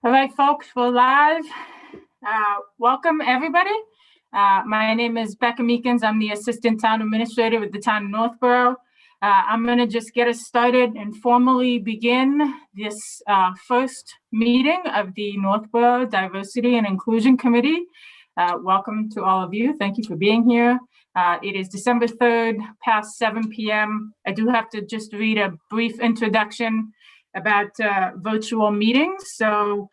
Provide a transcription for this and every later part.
All right, folks, we're live. Welcome, everybody. My name is Becca Meekins. I'm the Assistant Town Administrator with the Town of Northborough. I'm going to just get us started and formally begin this first meeting of the Northborough Diversity and Inclusion Committee. Welcome to all of you. Thank you for being here. It is December 3rd, past 7 p.m. I do have to just read a brief introduction about virtual meetings. So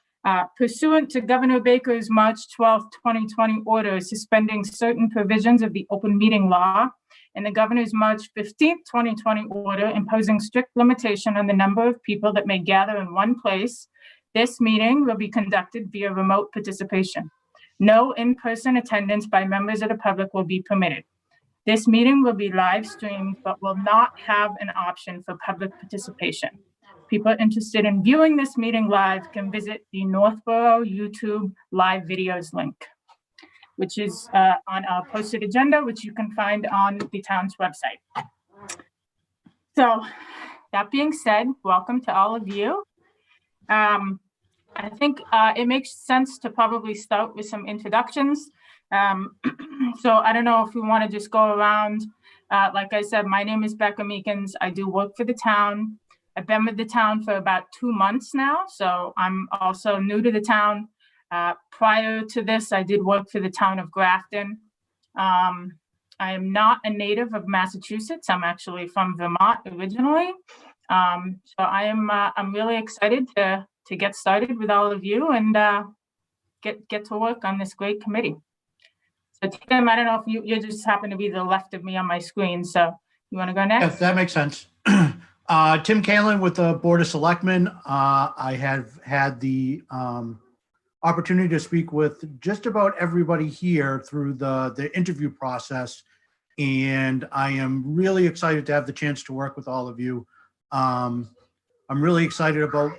pursuant to Governor Baker's March 12, 2020 order suspending certain provisions of the open meeting law and the Governor's March 15, 2020 order imposing strict limitation on the number of people that may gather in one place, this meeting will be conducted via remote participation. No in-person attendance by members of the public will be permitted. This meeting will be live streamed, but will not have an option for public participation. People interested in viewing this meeting live can visit the Northborough YouTube live videos link, which is on our posted agenda, which you can find on the town's website. So that being said, welcome to all of you. I think it makes sense to probably start with some introductions. So I don't know if we want to just go around. Like I said, my name is Becca Meekins. I do work for the town. I've been with the town for about 2 months now, so I'm also new to the town. Prior to this, I did work for the town of Grafton. I am not a native of Massachusetts. I'm actually from Vermont originally. So I'm really excited to get started with all of you and get to work on this great committee. So Tim, I don't know if you just happen to be the left of me on my screen, so you want to go next? Yes, that makes sense. Tim Kainland with the Board of Selectmen. I have had the opportunity to speak with just about everybody here through the interview process, and I am really excited to have the chance to work with all of you. I'm really excited about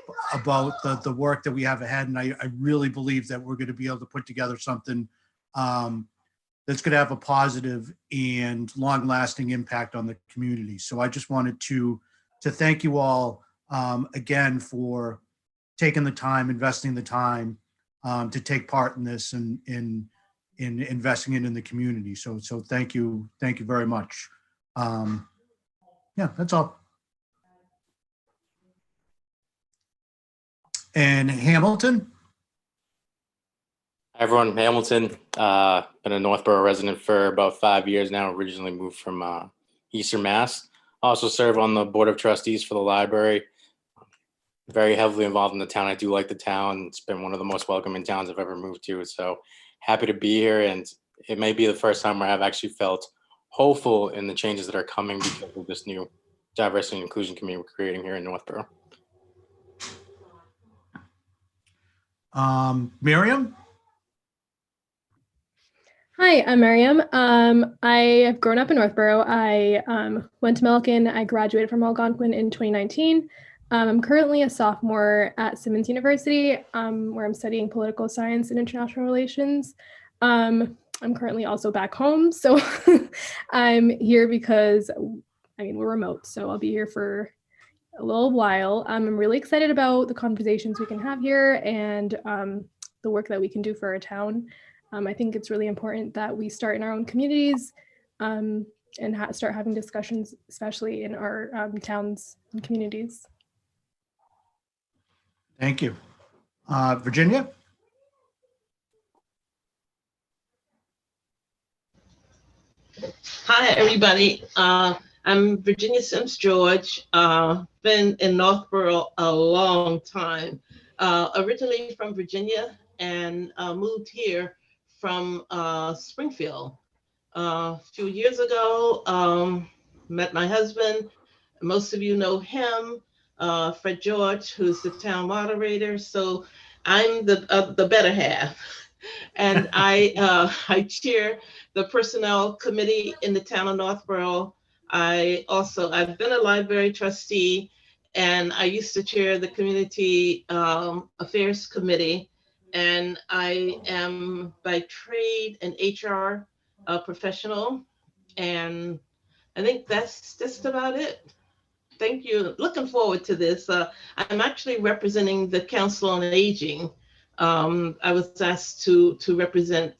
the work that we have ahead, and I really believe that we're going to be able to put together something that's going to have a positive and long-lasting impact on the community. So I just wanted to thank you all again for taking the time, investing the time to take part in this and in investing it in the community. So thank you very much. Yeah, that's all. And Hamilton. Hi everyone, Hamilton. Been a Northborough resident for about 5 years now. Originally moved from Eastern Mass. Also serve on the Board of Trustees for the library. Very heavily involved in the town. I do like the town. It's been one of the most welcoming towns I've ever moved to. So happy to be here. And it may be the first time where I've actually felt hopeful in the changes that are coming because of this new diversity and inclusion committee we're creating here in Northborough. Miriam? Hi, I'm Miriam. I have grown up in Northborough. I went to Milliken. I graduated from Algonquin in 2019. I'm currently a sophomore at Simmons University, where I'm studying political science and international relations. I'm currently also back home, so I'm here because, we're remote, so I'll be here for a little while. I'm really excited about the conversations we can have here and the work that we can do for our town. I think it's really important that we start in our own communities and start having discussions, especially in our towns and communities. Thank you. Virginia? Hi, everybody. I'm Virginia Sims George. Been in Northborough a long time. Originally from Virginia and moved here from Springfield. A few years ago, met my husband. Most of you know him, Fred George, who's the town moderator. So I'm the better half. And I chair the personnel committee in the town of Northborough. I've been a library trustee, and I used to chair the community affairs committee. And I am by trade an HR professional, and I think that's just about it. Thank you. Looking forward to this. I'm actually representing the Council on Aging. I was asked to represent,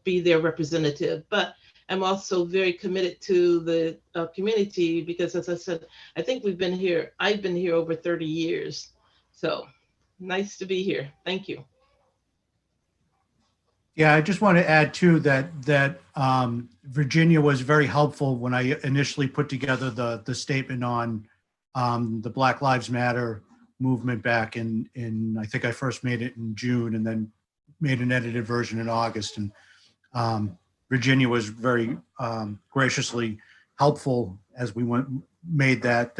be their representative, but I'm also very committed to the community because, as I said, I think I've been here over 30 years. So nice to be here. Thank you. Yeah, I just want to add too that Virginia was very helpful when I initially put together the statement on the Black Lives Matter movement back in I think I first made it in June and then made an edited version in August. And Virginia was very graciously helpful as we made that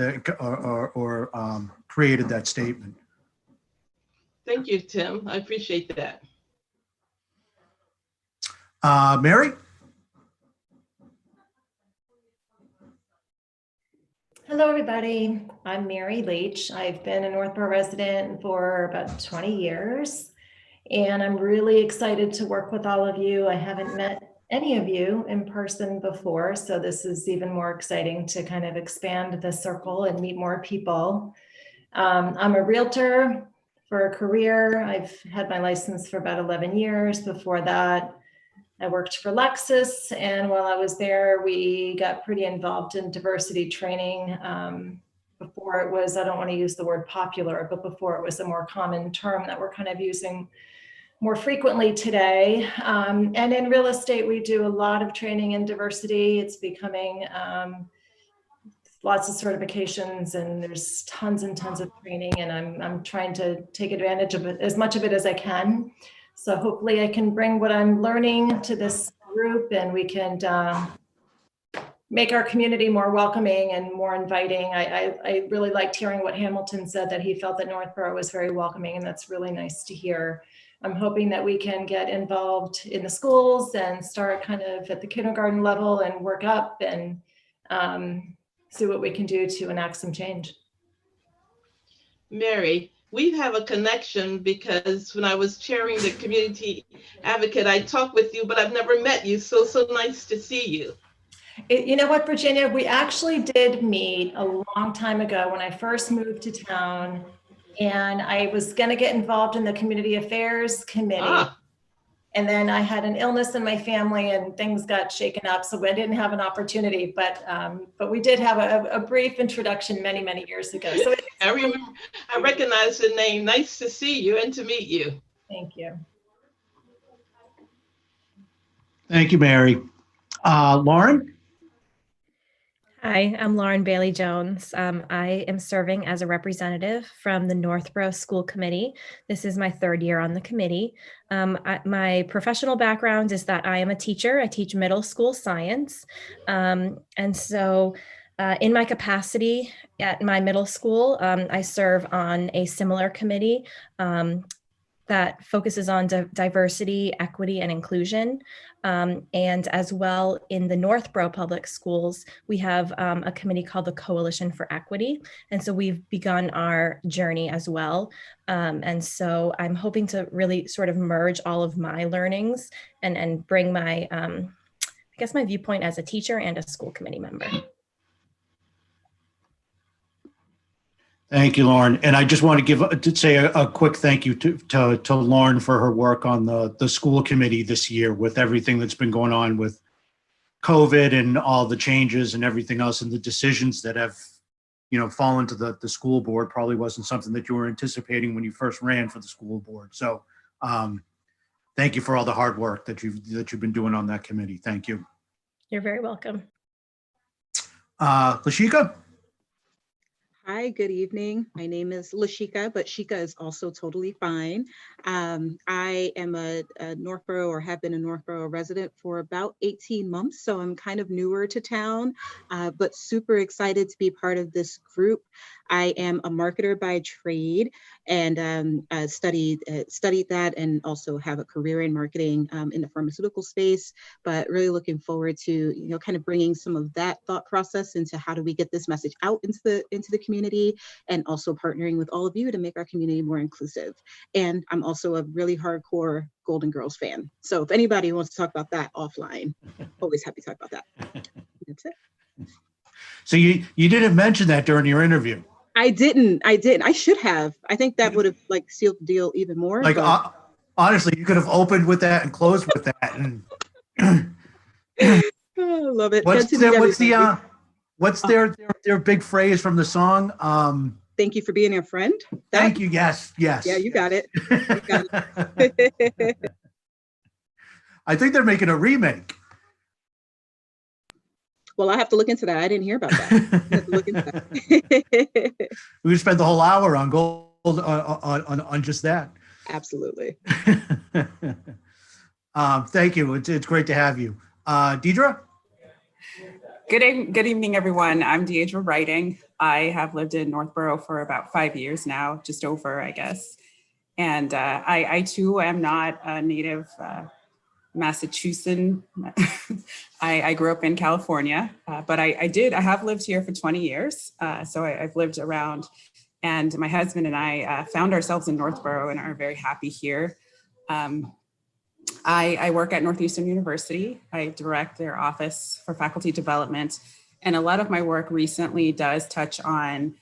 created that statement. Thank you, Tim. I appreciate that. Mary? Hello, everybody. I'm Mary Leach. I've been a Northborough resident for about 20 years, and I'm really excited to work with all of you. I haven't met any of you in person before, so this is even more exciting to kind of expand the circle and meet more people. I'm a realtor for a career. I've had my license for about 11 years. Before that, I worked for Lexus, and while I was there, we got pretty involved in diversity training. Before it was, I don't want to use the word popular, but before it was a more common term that we're kind of using more frequently today. And in real estate, we do a lot of training in diversity. It's becoming lots of certifications, and there's tons and tons of training, and I'm trying to take advantage of it, as much of it as I can. So hopefully I can bring what I'm learning to this group, and we can make our community more welcoming and more inviting. I really liked hearing what Hamilton said, that he felt that Northborough was very welcoming, and that's really nice to hear. I'm hoping that we can get involved in the schools and start kind of at the kindergarten level and work up and see what we can do to enact some change. Mary, we have a connection because when I was chairing the community advocate, I talked with you, but I've never met you. So nice to see you. You know what, Virginia, we actually did meet a long time ago when I first moved to town, and I was going to get involved in the community affairs committee. And then I had an illness in my family and things got shaken up, so I didn't have an opportunity, but we did have a brief introduction many, many years ago. So I remember, I recognize the name. Nice to see you and to meet you. Thank you. Thank you, Mary. Lauren? Hi, I'm Lauren Bailey Jones. I am serving as a representative from the Northborough School Committee. This is my third year on the committee. My professional background is that I am a teacher. I teach middle school science. And so in my capacity at my middle school, I serve on a similar committee that focuses on diversity, equity, and inclusion. And as well, in the Northborough Public Schools, we have a committee called the Coalition for Equity. And so we've begun our journey as well. And so I'm hoping to really sort of merge all of my learnings and bring my, I guess, my viewpoint as a teacher and a school committee member. Thank you, Lauren. And I just want to say a quick thank you to Lauren for her work on the school committee this year with everything that's been going on with COVID and all the changes and everything else, and the decisions that have, fallen to the school board. Probably wasn't something that you were anticipating when you first ran for the school board. So thank you for all the hard work that you've been doing on that committee. Thank you. You're very welcome. Lashika? Hi, good evening. My name is Lashika, but Shika is also totally fine. I am a Northborough, or have been a Northborough resident for about 18 months, so I'm kind of newer to town, but super excited to be part of this group. I am a marketer by trade, and studied that, and also have a career in marketing in the pharmaceutical space, but really looking forward to kind of bringing some of that thought process into how do we get this message out into the community, and also partnering with all of you to make our community more inclusive. And I'm also a really hardcore Golden Girls fan, so if anybody wants to talk about that offline, always happy to talk about that. That's it. So you didn't mention that during your interview. I didn't. I should have. I think that would have like sealed the deal even more. Like but... honestly, you could have opened with that and closed with that. And Oh, love it. what's their big phrase from the song? Thank you for being a friend. Thank you. Yes. Yeah, you got it. You got it. I think they're making a remake. Well, I have to look into that. I didn't hear about that. I have to look into that. We would spend the whole hour on gold on just that. Absolutely. Thank you. It's great to have you. Deidre? Good evening, everyone. I'm Deidre Writing. I have lived in Northborough for about 5 years now, just over, I guess. And I too am not a native Massachusetts. I grew up in California, but I have lived here for 20 years. So I've lived around, and my husband and I found ourselves in Northborough and are very happy here. I work at Northeastern University. I direct their office for faculty development. And a lot of my work recently does touch on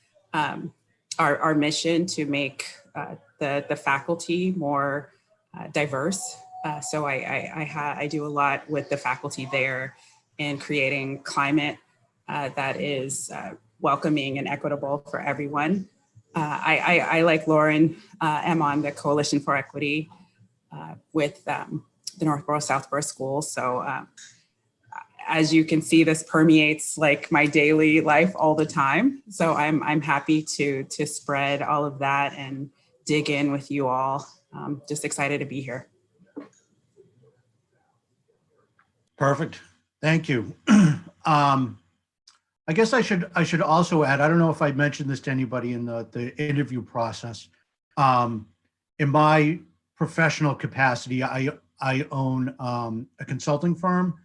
our mission to make the faculty more diverse. So I do a lot with the faculty there in creating climate that is welcoming and equitable for everyone. I like Lauren, am on the Coalition for Equity with the Northborough Southborough Schools. So as you can see, this permeates like my daily life all the time. So I'm happy to spread all of that and dig in with you all. Just excited to be here. Perfect. Thank you. I guess I should also add, I don't know if I mentioned this to anybody in the interview process. In my professional capacity, I own a consulting firm,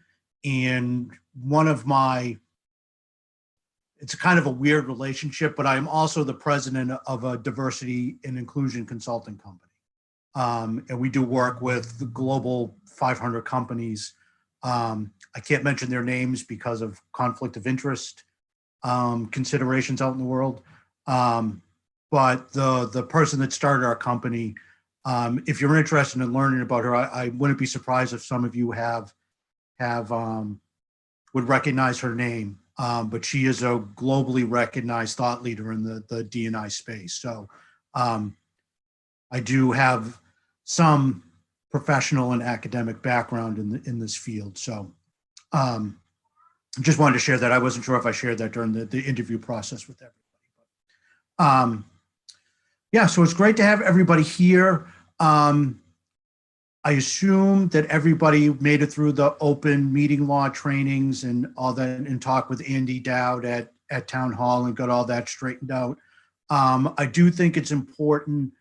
and it's kind of a weird relationship, but I'm also the president of a diversity and inclusion consulting company. And we do work with the global 500 companies. I can't mention their names because of conflict of interest considerations out in the world. But the person that started our company, if you're interested in learning about her, I wouldn't be surprised if some of you would recognize her name. But she is a globally recognized thought leader in the D&I space. So I do have some professional and academic background in this field. So just wanted to share that. I wasn't sure if I shared that during the interview process with everybody. Yeah, so it's great to have everybody here. I assume that everybody made it through the open meeting law trainings and all that, and talked with Andy Dowd at Town Hall and got all that straightened out. I do think it's important,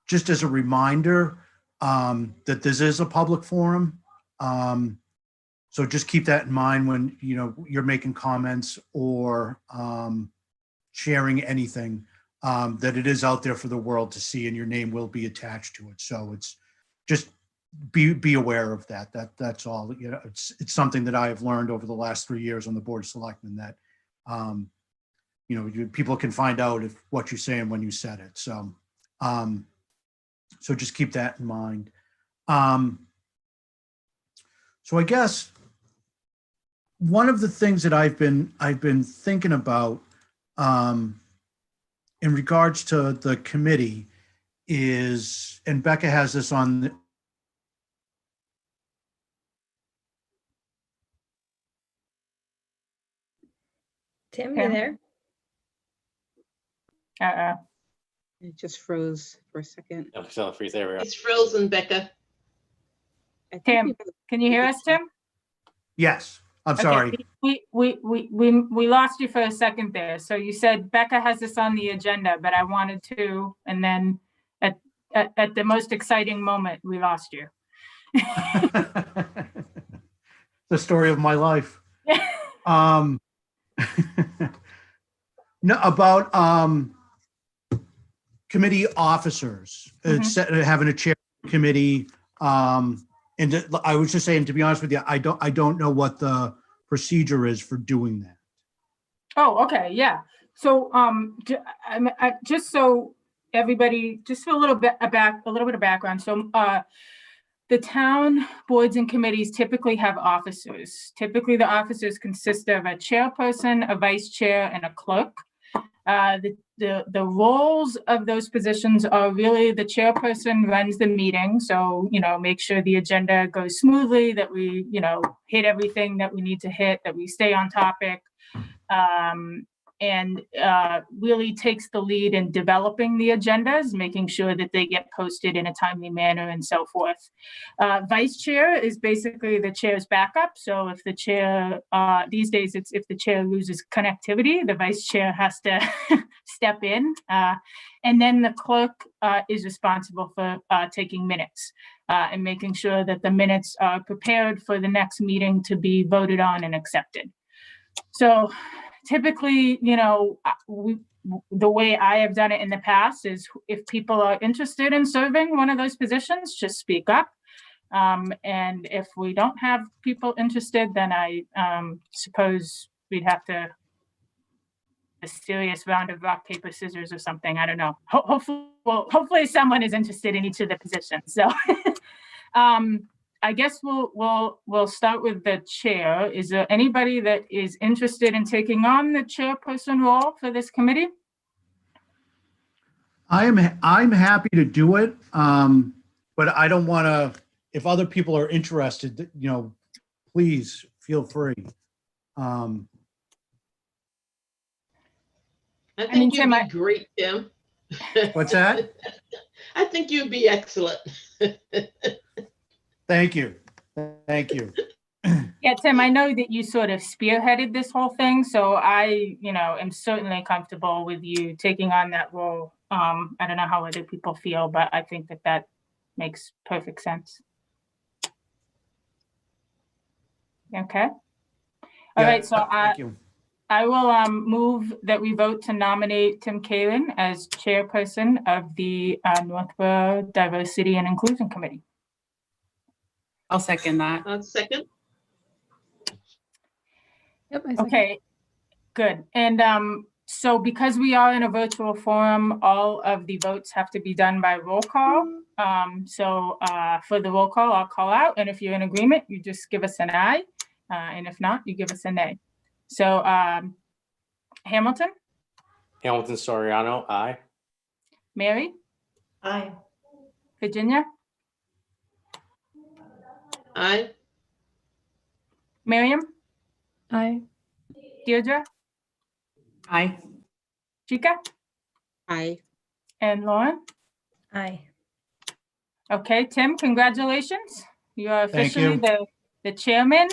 just as a reminder, that this is a public forum. So just keep that in mind when you're making comments or sharing anything. That it is out there for the world to see, and your name will be attached to it. So it's just be aware of that. That's all. It's something that I have learned over the last 3 years on the Board of Selectmen, that people can find out if what you say and when you said it. So so just keep that in mind. So I guess one of the things that I've been thinking about in regards to the committee is, and Becca has this on. Tim, you there? It just froze for a second. So freeze there. We are. It's frozen, Becca. Tim, can you hear us, Tim? Yes, I'm sorry. Okay, we lost you for a second there. So you said Becca has this on the agenda, but I wanted to, and then at the most exciting moment, we lost you. The story of my life. No, about committee officers, having a chair committee. And I was just saying, to be honest with you, I don't know what the procedure is for doing that. Oh, okay, yeah. So, just so everybody, just for a little bit of background. So, the town boards and committees typically have officers. Typically, the officers consist of a chairperson, a vice chair, and a clerk. The roles of those positions are really the chairperson runs the meeting. So, make sure the agenda goes smoothly, that we, hit everything that we need to hit, that we stay on topic. And really takes the lead in developing the agendas, making sure that they get posted in a timely manner and so forth. Vice chair is basically the chair's backup. So if the chair, these days, it's if the chair loses connectivity, the vice chair has to step in. And then the clerk is responsible for taking minutes and making sure that the minutes are prepared for the next meeting to be voted on and accepted. So typically, the way I have done it in the past is if people are interested in serving one of those positions, just speak up. And if we don't have people interested, then I suppose we'd have to a serious round of rock, paper, scissors or something. I don't know. Hopefully someone is interested in each of the positions. So I guess we'll start with the chair. Is there anybody that is interested in taking on the chairperson role for this committee? I'm happy to do it, but I don't want to. If other people are interested, please feel free. I think you'd be great, Tim. What's that? I think you'd be excellent. Thank you. Thank you. Yeah, Tim, I know that you sort of spearheaded this whole thing, so I, am certainly comfortable with you taking on that role. I don't know how other people feel, but I think that makes perfect sense. Okay. All right. So I will move that we vote to nominate Tim Kainland as chairperson of the Northborough Diversity and Inclusion Committee. I'll second that. Second. Yep. I second. Okay, good. And so because we are in a virtual forum, all of the votes have to be done by roll call. So for the roll call, I'll call out. And if you're in agreement, you just give us an aye. And if not, you give us a nay. So Hamilton? Hamilton Soriano, aye. Mary? Aye. Virginia? Aye. Miriam? Aye. Deirdre? Aye. Chica? Aye. And Lauren? Aye. Okay, Tim, congratulations. You are Thank officially you. the chairman.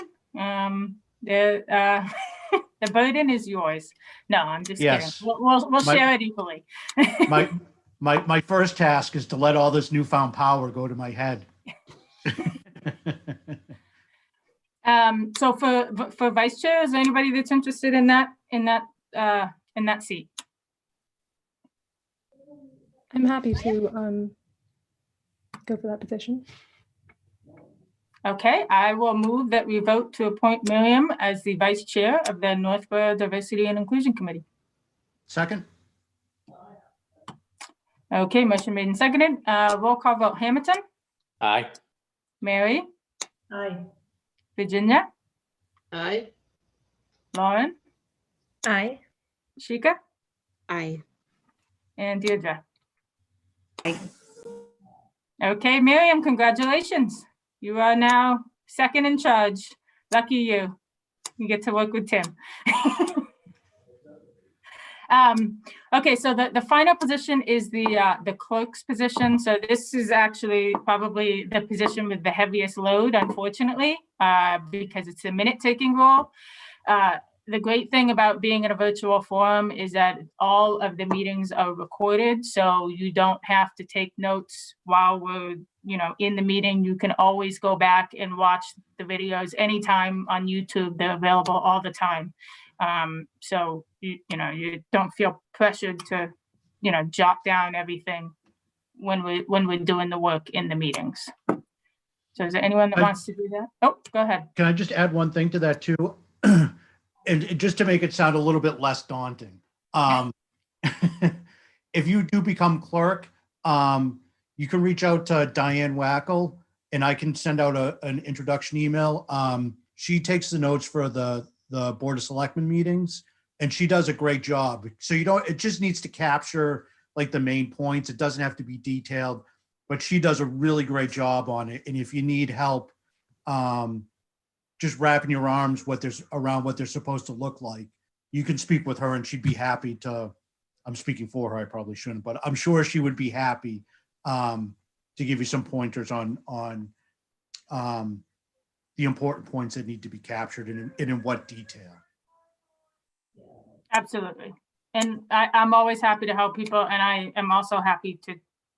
The burden is yours. No, I'm just Yes. kidding. We'll share it equally. My first task is to let all this newfound power go to my head. So for vice chair, is there anybody that's interested in that seat? I'm happy to go for that position. Okay, I will move that we vote to appoint Miriam as the vice chair of the Northborough Diversity and Inclusion Committee. Second? Okay, motion made and seconded. Roll call vote. Hamilton? Aye. Mary? Aye. Virginia? Aye. Lauren? Aye. Shika? Aye. And Deirdre? Aye. Okay, Miriam, congratulations. You are now second in charge. Lucky you. You get to work with Tim. Okay, so the final position is the clerk's position. So this is actually probably the position with the heaviest load, unfortunately, because it's a minute-taking role. The great thing about being in a virtual forum is that all of the meetings are recorded, so you don't have to take notes while we're, in the meeting. You can always go back and watch the videos anytime on YouTube. They're available all the time. So you don't feel pressured to, jot down everything when we're doing the work in the meetings. So is there anyone that wants to do that? Oh, go ahead. Can I just add one thing to that too? and just to make it sound a little bit less daunting, if you do become clerk, you can reach out to Diane Wackel, and I can send out an introduction email. She takes the notes for the Board of Selectmen meetings, and she does a great job. So it just needs to capture like the main points. It doesn't have to be detailed, but she does a really great job on it. And if you need help, just wrapping your arms around what they're supposed to look like, you can speak with her, and she'd be happy to. I'm speaking for her. I probably shouldn't, but I'm sure she would be happy to give you some pointers on the important points that need to be captured and in what detail. Absolutely. And I'm always happy to help people, and I am also happy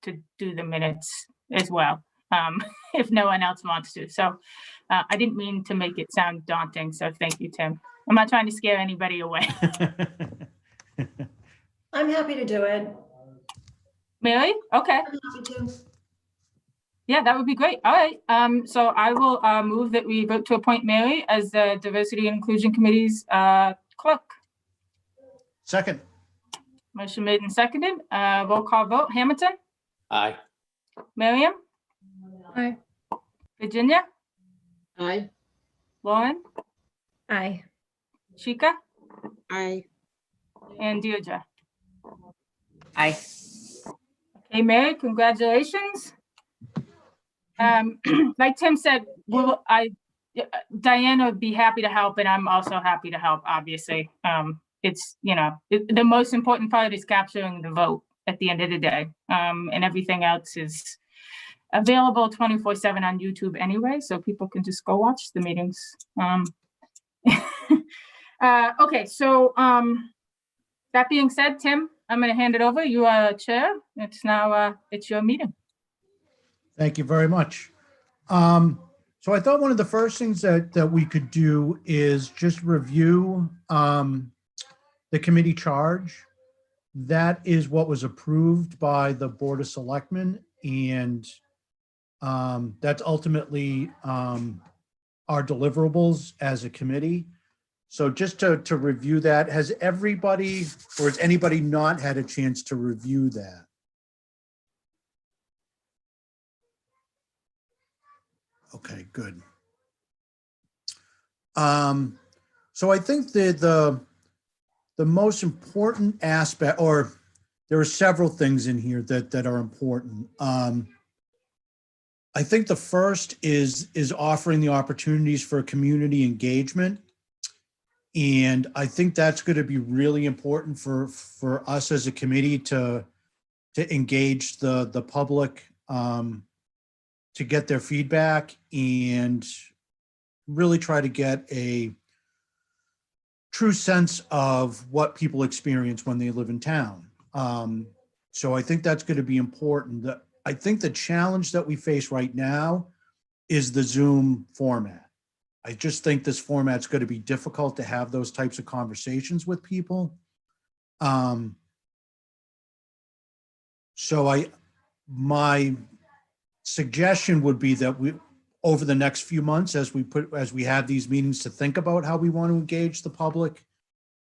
to do the minutes as well, if no one else wants to. So I didn't mean to make it sound daunting, so thank you, Tim. I'm not trying to scare anybody away. I'm happy to do it. Mary? Okay. I'm happy to. Yeah, that would be great. All right. So I will move that we vote to appoint Mary as the Diversity and Inclusion Committee's clerk. Second. Motion made and seconded. Roll call vote. Hamilton? Aye. Miriam? Aye. Virginia? Aye. Lauren? Aye. Shika? Aye. And Deirdre? Aye. Okay, Mary, congratulations. Like Tim said, Diane would be happy to help, and I'm also happy to help, obviously. It's, the most important part is capturing the vote at the end of the day. And everything else is available 24/7 on YouTube anyway, so people can just go watch the meetings. Okay, so that being said, Tim, I'm going to hand it over. You are chair. It's now it's your meeting. Thank you very much. So I thought one of the first things that we could do is just review the committee charge. That is what was approved by the Board of Selectmen, and that's ultimately our deliverables as a committee. So just to review that, has everybody, or has anybody not had a chance to review that? Okay, good. So I think that the most important aspect, or there are several things in here that are important. I think the first is offering the opportunities for community engagement. And I think that's going to be really important for us as a committee to engage the public, to get their feedback and really try to get a true sense of what people experience when they live in town. So I think that's going to be important. I think the challenge that we face right now is the Zoom format. I just think this format's going to be difficult to have those types of conversations with people. So my suggestion would be that we, over the next few months, as we have these meetings, to think about how we want to engage the public,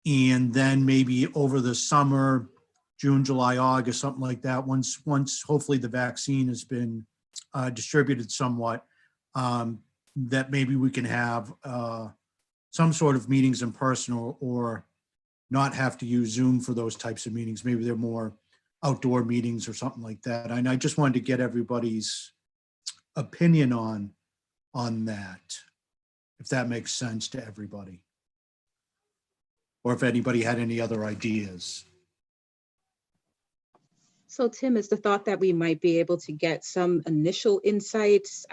and then maybe over the summer, June, July, August, something like that, once hopefully the vaccine has been distributed somewhat, that maybe we can have some sort of meetings in person, or not have to use Zoom for those types of meetings. Maybe they're more outdoor meetings or something like that. And I just wanted to get everybody's opinion on that, if that makes sense to everybody, or if anybody had any other ideas. So Tim, is the thought that we might be able to get some initial insights,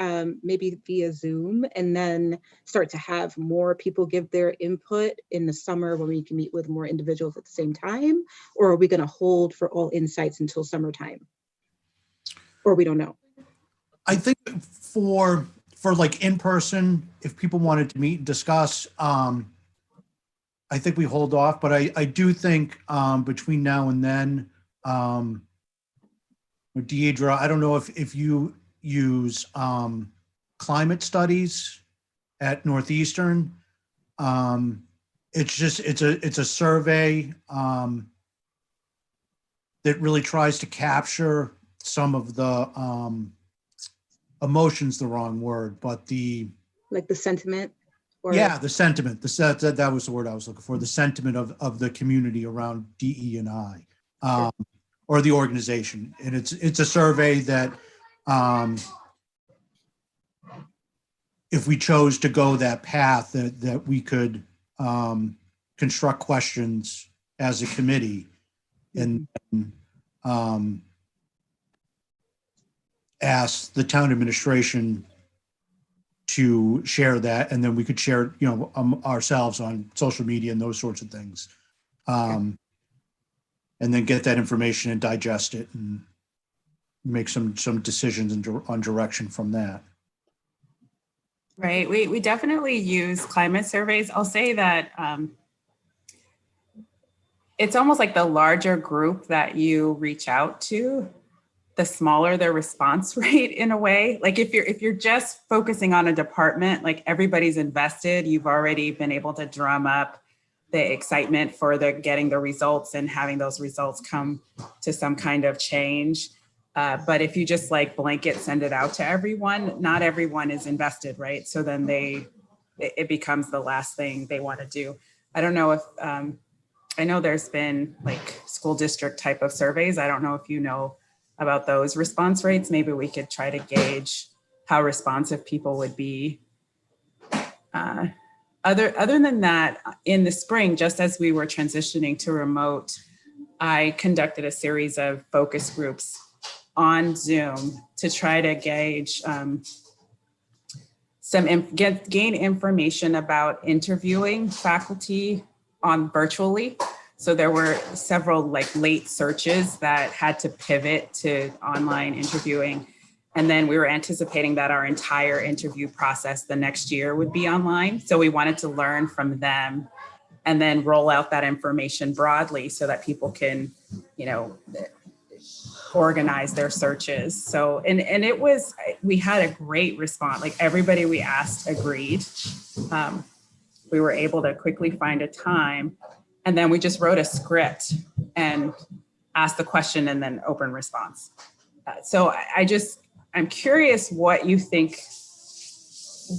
maybe via Zoom, and then start to have more people give their input in the summer when we can meet with more individuals at the same time? Or are we going to hold for all insights until summertime? Or we don't know? I think for like in person, if people wanted to meet and discuss, I think we hold off, but I do think between now and then, Deirdre, I don't know if you use climate studies at Northeastern. It's a survey that really tries to capture some of the emotions, the wrong word, but Like the sentiment? Or the sentiment, that was the word I was looking for, the sentiment of the community around DE&I, or the organization. And it's a survey that if we chose to go that path, that we could construct questions as a committee and ask the town administration to share that, and then we could share, ourselves on social media and those sorts of things, and then get that information and digest it and make some decisions on direction from that. Right. We definitely use climate surveys. I'll say that it's almost like the larger group that you reach out to, the smaller their response rate in a way. Like if you're just focusing on a department, like everybody's invested, you've already been able to drum up the excitement for getting the results and having those results come to some kind of change. But if you just like blanket send it out to everyone, not everyone is invested, right? So then it becomes the last thing they want to do. I don't know if, I know there's been like school district type of surveys. I don't know if you know about those response rates. Maybe we could try to gauge how responsive people would be. Other than that, in the spring, just as we were transitioning to remote, I conducted a series of focus groups on Zoom to try to gauge gain information about interviewing faculty on virtually. So there were several like late searches that had to pivot to online interviewing. And then we were anticipating that our entire interview process the next year would be online. So we wanted to learn from them and then roll out that information broadly so that people can, organize their searches. So, and it was, we had a great response. Like everybody we asked agreed. We were able to quickly find a time. And then we just wrote a script and asked the question and then open response. So I'm curious what you think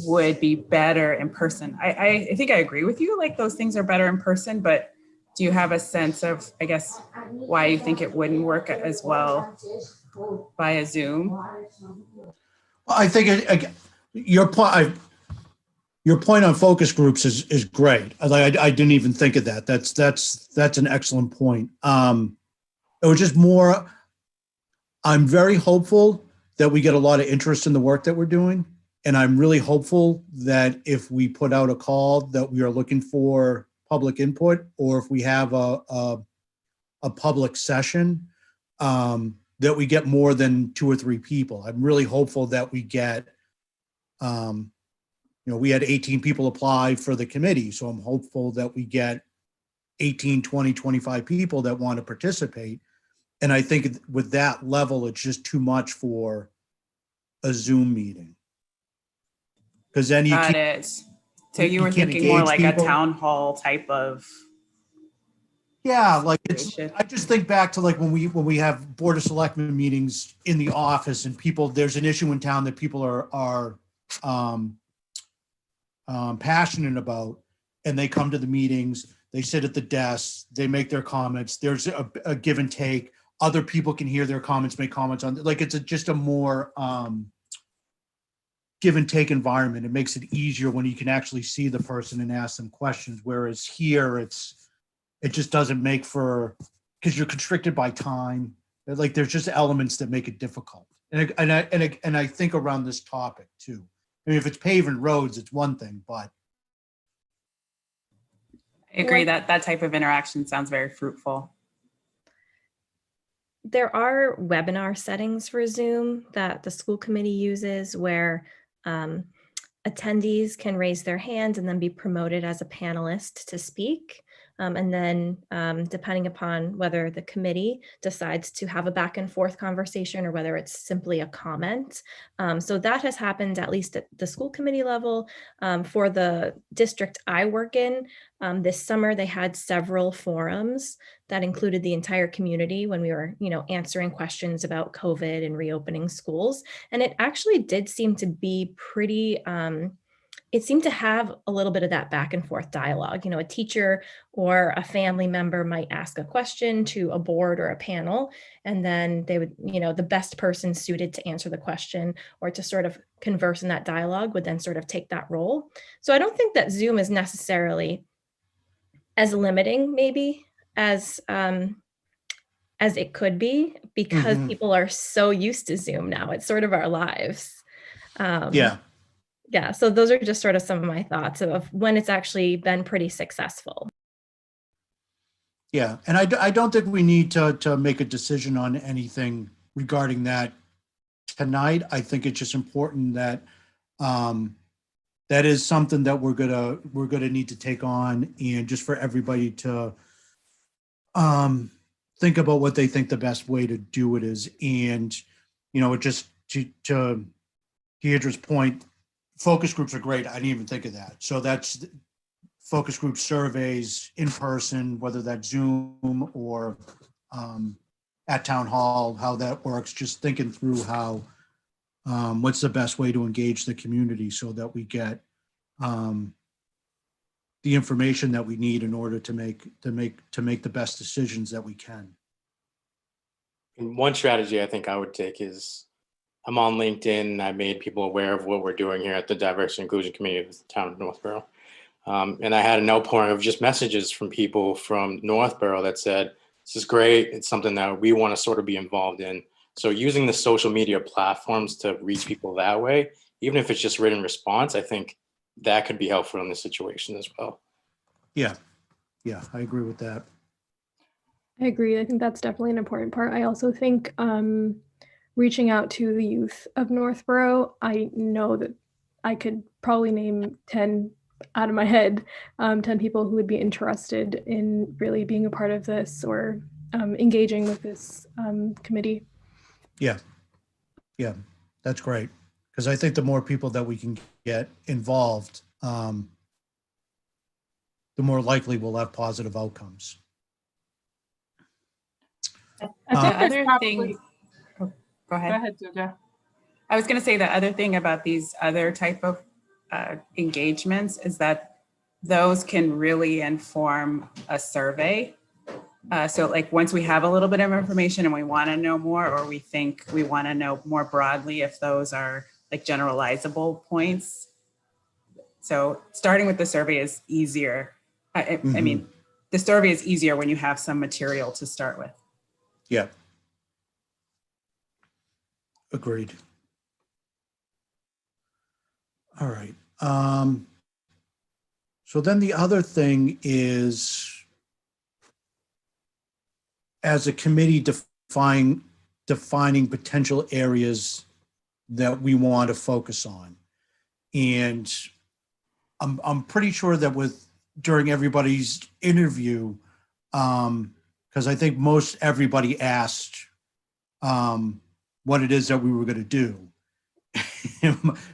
would be better in person. I think I agree with you, like those things are better in person, but do you have a sense of, I guess, why you think it wouldn't work as well via Zoom? Well, I think your point on focus groups is great. I didn't even think of that. That's an excellent point. It was just more, I'm very hopeful that we get a lot of interest in the work that we're doing. And I'm really hopeful that if we put out a call that we are looking for public input, or if we have a public session, that we get more than 2 or 3 people. I'm really hopeful that we get, we had 18 people apply for the committee. So I'm hopeful that we get 18, 20, 25 people that want to participate. And I think with that level, it's just too much for a Zoom meeting. Because then you Got it. So you were thinking more like people. A town hall type of. Yeah, like I just think back to like when we have Board of Selectmen meetings in the office and there's an issue in town that people are passionate about, and they come to the meetings, they sit at the desks, they make their comments, there's a give and take, other people can hear their comments, make comments on, like it's just a more give and take environment. It makes it easier when you can actually see the person and ask them questions, whereas here it just doesn't make for, because you're constricted by time. Like there's just elements that make it difficult. And I think around this topic too. I mean, if it's paving roads, it's one thing, but. I agree that type of interaction sounds very fruitful. There are webinar settings for Zoom that the school committee uses where attendees can raise their hand and then be promoted as a panelist to speak. And then depending upon whether the committee decides to have a back and forth conversation or whether it's simply a comment. So that has happened at least at the school committee level. For the district I work in, this summer they had several forums that included the entire community when we were, answering questions about COVID and reopening schools. And it actually did seem to be pretty, it seemed to have a little bit of that back and forth dialogue. A teacher or a family member might ask a question to a board or a panel, and then they would, the best person suited to answer the question or to sort of converse in that dialogue would then sort of take that role. So I don't think that Zoom is necessarily as limiting maybe as it could be, because people are so used to Zoom now. It's sort of our lives. Yeah, so those are just sort of some of my thoughts of when it's actually been pretty successful. Yeah, and I don't think we need to make a decision on anything regarding that tonight. I think it's just important that that is something that we're gonna need to take on, and just for everybody to think about what they think the best way to do it is. And just to Deirdre's point, focus groups are great. I didn't even think of that. So that's focus group surveys in person, whether that's Zoom or at town hall, how that works, just thinking through how, what's the best way to engage the community so that we get the information that we need in order to make the best decisions that we can. And one strategy I think I would take is, I'm on LinkedIn. I made people aware of what we're doing here at the Diversity and Inclusion Committee of the town of Northborough. And I had an outpouring of just messages from people from Northborough that said, this is great. It's something that we want to sort of be involved in. So using the social media platforms to reach people that way, even if it's just written response, I think that could be helpful in this situation as well. Yeah, I agree with that. I agree. I think that's definitely an important part. I also think reaching out to the youth of Northborough, I know that I could probably name 10 out of my head, 10 people who would be interested in really being a part of this or engaging with this committee. Yeah, that's great. Because I think the more people that we can get involved, the more likely we'll have positive outcomes. Other thing. Go ahead. Go ahead, Julia. I was going to say the other thing about these other type of engagements is that those can really inform a survey. So like once we have a little bit of information and we want to know more, or we think we want to know more broadly, if those are like generalizable points. So starting with the survey is easier. I mean, the survey is easier when you have some material to start with. Yeah. Agreed. All right. So then the other thing is, as a committee, defining potential areas that we want to focus on. And I'm pretty sure that during everybody's interview, because I think most everybody asked what it is that we were going to do.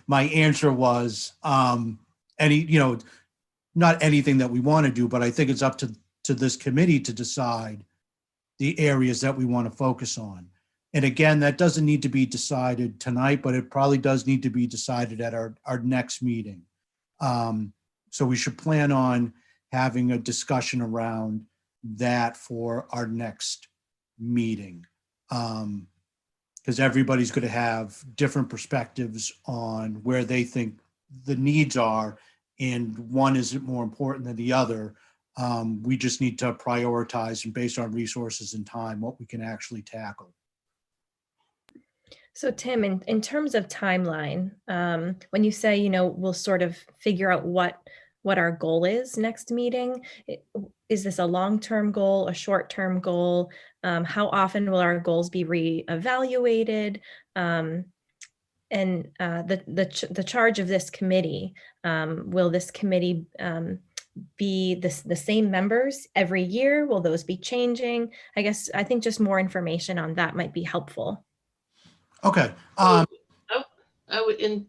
My answer was not anything that we want to do, but I think it's up to this committee to decide the areas that we want to focus on. And again, that doesn't need to be decided tonight, but it probably does need to be decided at our next meeting. So we should plan on having a discussion around that for our next meeting. Because everybody's going to have different perspectives on where they think the needs are, and one isn't more important than the other. We just need to prioritize, and based on resources and time, what we can actually tackle. So Tim, in terms of timeline, when you say, we'll sort of figure out what our goal is next meeting, is this a long-term goal, a short-term goal? How often will our goals be reevaluated? And the charge of this committee, will this committee be the same members every year? Will those be changing? I think just more information on that might be helpful. Okay. I would,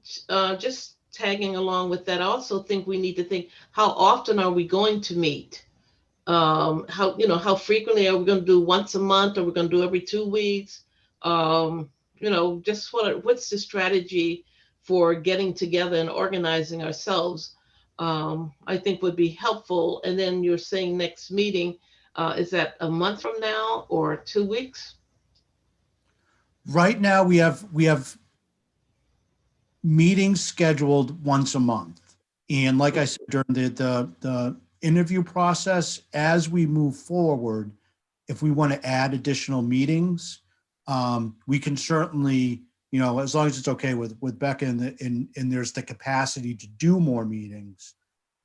just tagging along with that, I also think we need to think, how often are we going to meet? How frequently are we going to do once a month? Are we going to do every 2 weeks? Just what's the strategy for getting together and organizing ourselves? I think would be helpful. And then you're saying next meeting, is that a month from now or 2 weeks? Right now we have meetings scheduled once a month. And like I said, during the interview process, as we move forward, if we want to add additional meetings, we can certainly, as long as it's okay with Becca and there's the capacity to do more meetings.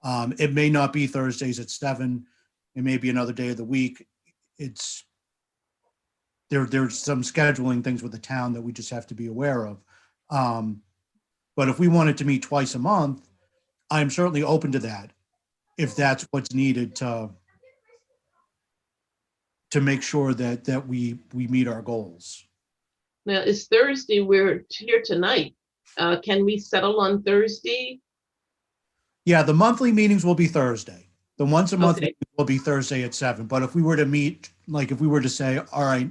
It may not be Thursdays at 7. It may be another day of the week. There's some scheduling things with the town that we just have to be aware of. But if we wanted to meet twice a month, I'm certainly open to that, if that's what's needed to make sure that we meet our goals. Now, it's Thursday. We're here tonight. Can we settle on Thursday? Yeah, the monthly meetings will be Thursday. The once a month Okay. meeting will be Thursday at 7. But if we were to meet, like if we were to say, all right,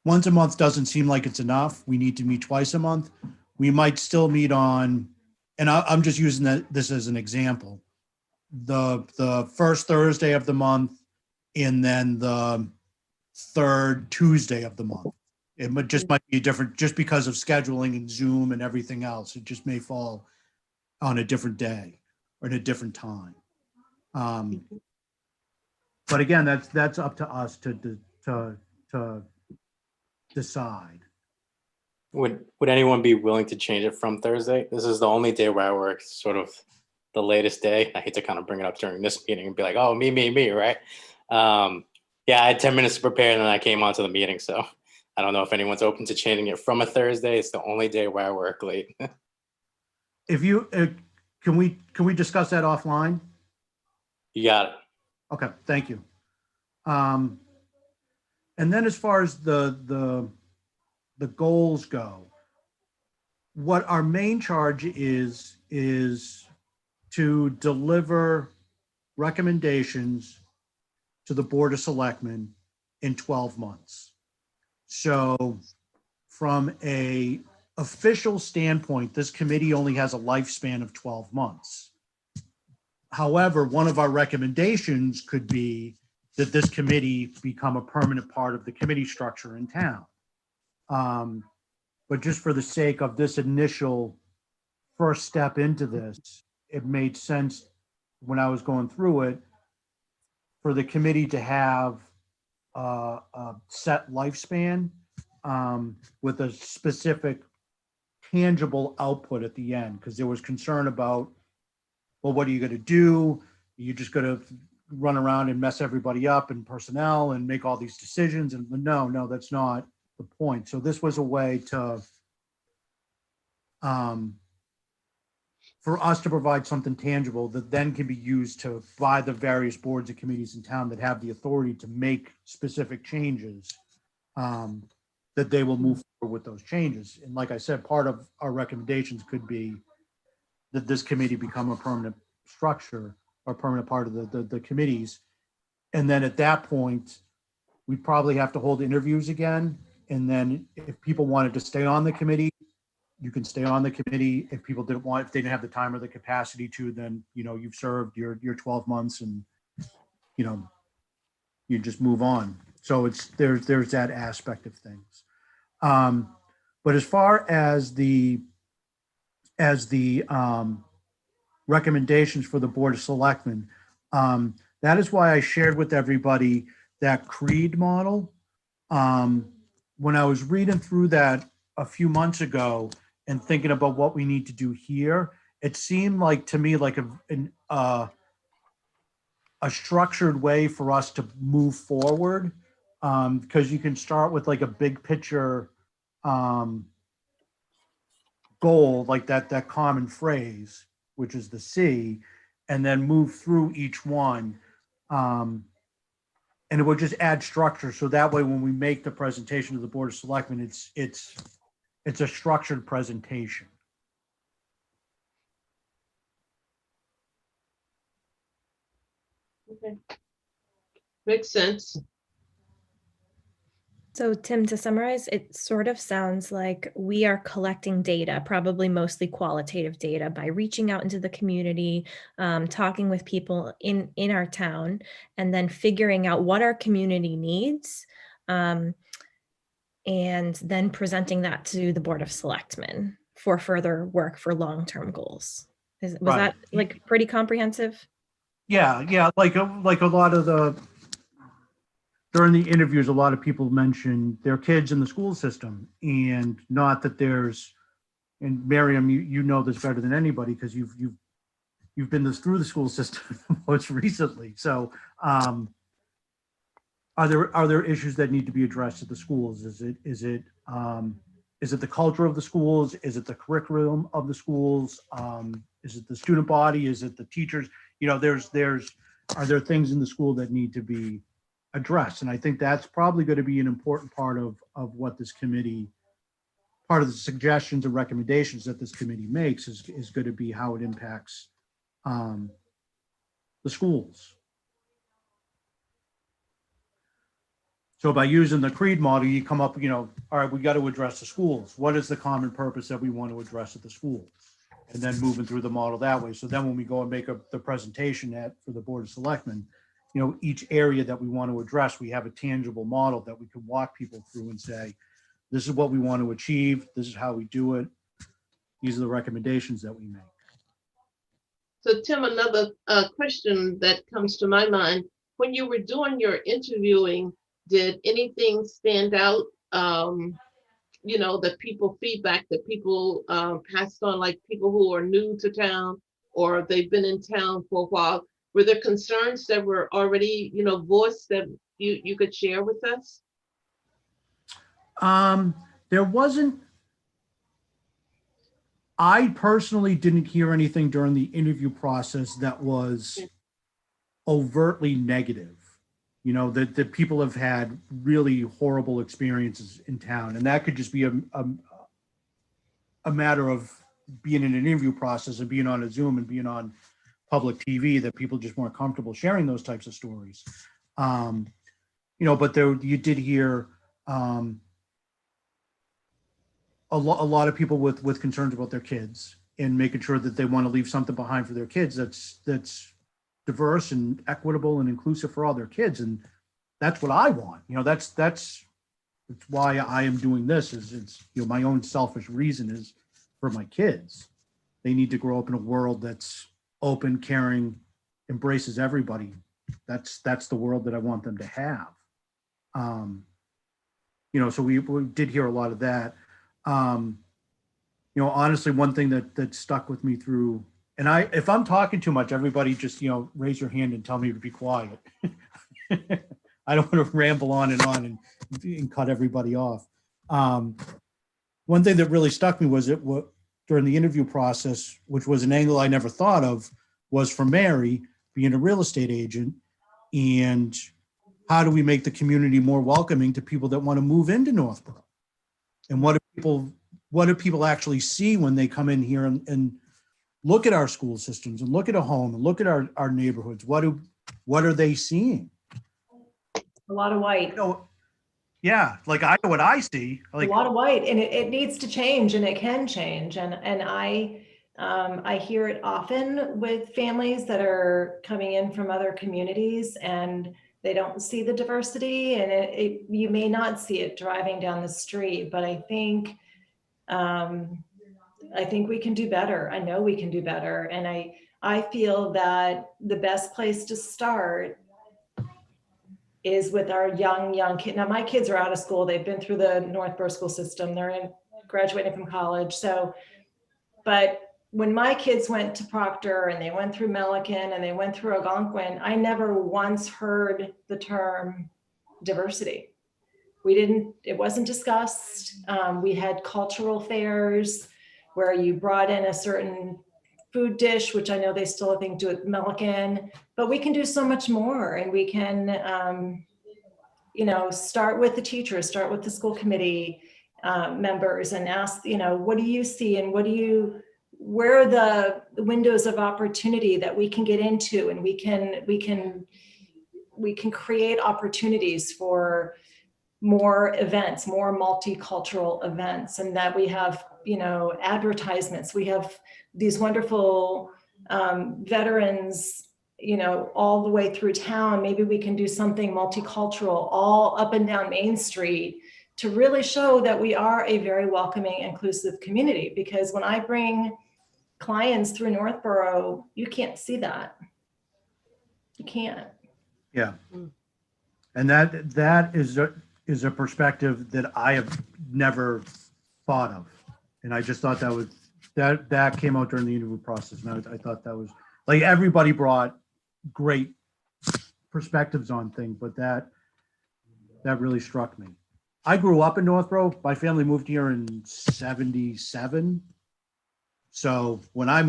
once a month doesn't seem like it's enough, we need to meet twice a month, we might still meet on, and I'm just using this as an example, the first Thursday of the month and then the third Tuesday of the month. It might be different just because of scheduling and Zoom and everything else. It just may fall on a different day or at a different time. But again, that's up to us to decide. Would anyone be willing to change it from Thursday? This is the only day where I work, sort of the latest day. I hate to kind of bring it up during this meeting and be like, oh, me, right? Yeah, I had 10 minutes to prepare and then I came onto the meeting. So I don't know if anyone's open to changing it from a Thursday. It's the only day where I work late. If you, can we discuss that offline? You got it. Okay, thank you. And then as far as the goals go, what our main charge is to deliver recommendations to the Board of Selectmen in 12 months. So from a official standpoint, this committee only has a lifespan of 12 months. However, one of our recommendations could be that this committee become a permanent part of the committee structure in town. But just for the sake of this initial first step into this, it made sense when I was going through it for the committee to have a set lifespan with a specific tangible output at the end, because there was concern about, well, what are you going to do? You're just going to run around and mess everybody up and personnel and make all these decisions. And no, that's not the point. So this was a way to, for us to provide something tangible that then can be used to by the various boards and committees in town that have the authority to make specific changes, that they will move forward with those changes. And like I said, part of our recommendations could be that this committee become a permanent structure or permanent part of the committees. And then at that point, we probably have to hold interviews again. And then if people wanted to stay on the committee, you can stay on the committee. If people didn't want, if they didn't have the time or the capacity to, then, you've served your 12 months and, you just move on. So there's that aspect of things. But as far as the recommendations for the Board of Selectmen, that is why I shared with everybody that CREED model. When I was reading through that a few months ago and thinking about what we need to do here, it seemed like to me like a structured way for us to move forward, because you can start with like a big picture goal, like that common phrase, which is the C, and then move through each one. And it would just add structure. So that way, when we make the presentation to the Board of Selectmen, it's a structured presentation. Okay. Makes sense. So Tim, to summarize, it sort of sounds like we are collecting data, probably mostly qualitative data, by reaching out into the community, talking with people in our town, and then figuring out what our community needs, and then presenting that to the Board of Selectmen for further work for long-term goals. Was Right. that like pretty comprehensive? Yeah. Like a lot of during the interviews, a lot of people mentioned their kids in the school system, and not that there's, and Miriam, you know this better than anybody because you've been through the school system most recently. So are there issues that need to be addressed at the schools? Is it the culture of the schools? Is it the curriculum of the schools? Is it the student body? Is it the teachers? Are there things in the school that need to be addressed? And I think that's probably going to be an important part of what this committee, part of the suggestions and recommendations that this committee makes is going to be how it impacts the schools. So by using the CREED model, you come up, all right, we got to address the schools. What is the common purpose that we want to address at the schools? And then moving through the model that way. So then when we go and make the presentation for the Board of Selectmen, each area that we want to address, we have a tangible model that we can walk people through and say, this is what we want to achieve. This is how we do it. These are the recommendations that we make. So Tim, another question that comes to my mind, when you were doing your interviewing, did anything stand out, the people feedback that people passed on, like people who are new to town or they've been in town for a while? Were there concerns that were already, voiced that you could share with us? There wasn't. I personally didn't hear anything during the interview process that was overtly negative. That people have had really horrible experiences in town, and that could just be a matter of being in an interview process and being on a Zoom and being on public TV, that people just weren't comfortable sharing those types of stories. But you did hear a lot of people with concerns about their kids and making sure that they want to leave something behind for their kids that's diverse and equitable and inclusive for all their kids. And that's what I want. That's why I am doing this. It's my own selfish reason is for my kids. They need to grow up in a world that's open, caring, embraces everybody. That's the world that I want them to have. So we did hear a lot of that. Honestly, one thing that stuck with me through, and if I'm talking too much, everybody just, raise your hand and tell me to be quiet. I don't want to ramble on and cut everybody off. One thing that really stuck me was during the interview process, which was an angle I never thought of, was for Mary being a real estate agent, and how do we make the community more welcoming to people that want to move into Northborough? And what do people actually see when they come in here and look at our school systems and look at a home and look at our neighborhoods? What are they seeing? A lot of white. Yeah, like I know what I see. Like a lot of white, and it needs to change, and it can change. And I hear it often with families that are coming in from other communities, and they don't see the diversity, and you may not see it driving down the street, but I think we can do better. I know we can do better. And I feel that the best place to start is with our young kids. Now my kids are out of school. They've been through the Northborough school system. They're graduating from college. But when my kids went to Proctor and they went through Milliken and they went through Algonquin, I never once heard the term diversity. It wasn't discussed. We had cultural fairs where you brought in a certain food dish, which I know they still, I think, do at Milliken, but we can do so much more, and we can, you know, start with the teachers, start with the school committee members, and ask, you know, what do you see, and where are the windows of opportunity that we can get into, and we can create opportunities for more events, more multicultural events, and that we have, you know, advertisements. We have these wonderful veterans, you know, all the way through town. Maybe we can do something multicultural all up and down Main Street to really show that we are a very welcoming, inclusive community. Because when I bring clients through Northborough, you can't see that. You can't. Yeah. And that is a perspective that I have never thought of. And I just thought that came out during the interview process. And I thought that was, like, everybody brought great perspectives on things, but that really struck me. I grew up in Northborough. My family moved here in 77. So when I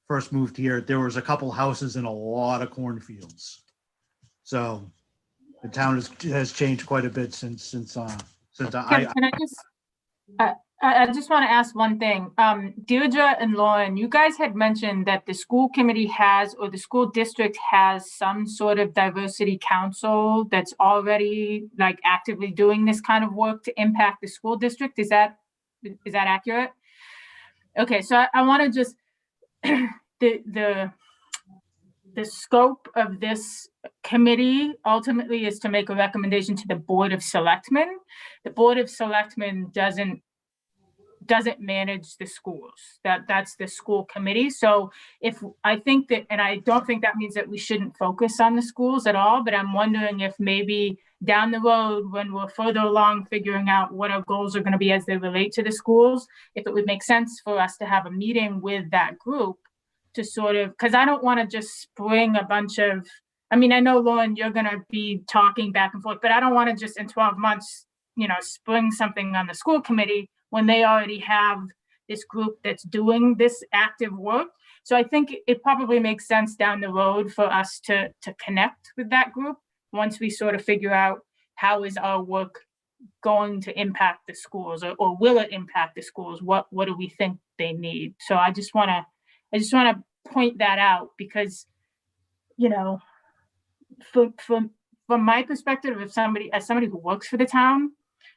first moved here, there was a couple houses and a lot of cornfields. So the town has changed quite a bit since I just want to ask one thing. Deirdre and Lauren, you guys had mentioned that the school committee has, or the school district has, some sort of diversity council that's already, like, actively doing this kind of work to impact the school district. Is that accurate? Okay, so I want to just the scope of this committee ultimately is to make a recommendation to the Board of Selectmen. The Board of Selectmen doesn't manage the schools. That's the school committee. So I don't think that means that we shouldn't focus on the schools at all, but I'm wondering if maybe down the road, when we're further along figuring out what our goals are going to be as they relate to the schools, if it would make sense for us to have a meeting with that group to sort of, because I don't want to just spring a bunch of, I mean, I know, Lauren, you're going to be talking back and forth, but I don't want to just in 12 months, you know, spring something on the school committee when they already have this group that's doing this active work. So I think it probably makes sense down the road for us to connect with that group once we sort of figure out how is our work going to impact the schools, or will it impact the schools? What do we think they need? So I just want to point that out, because, you know, from my perspective, as somebody who works for the town,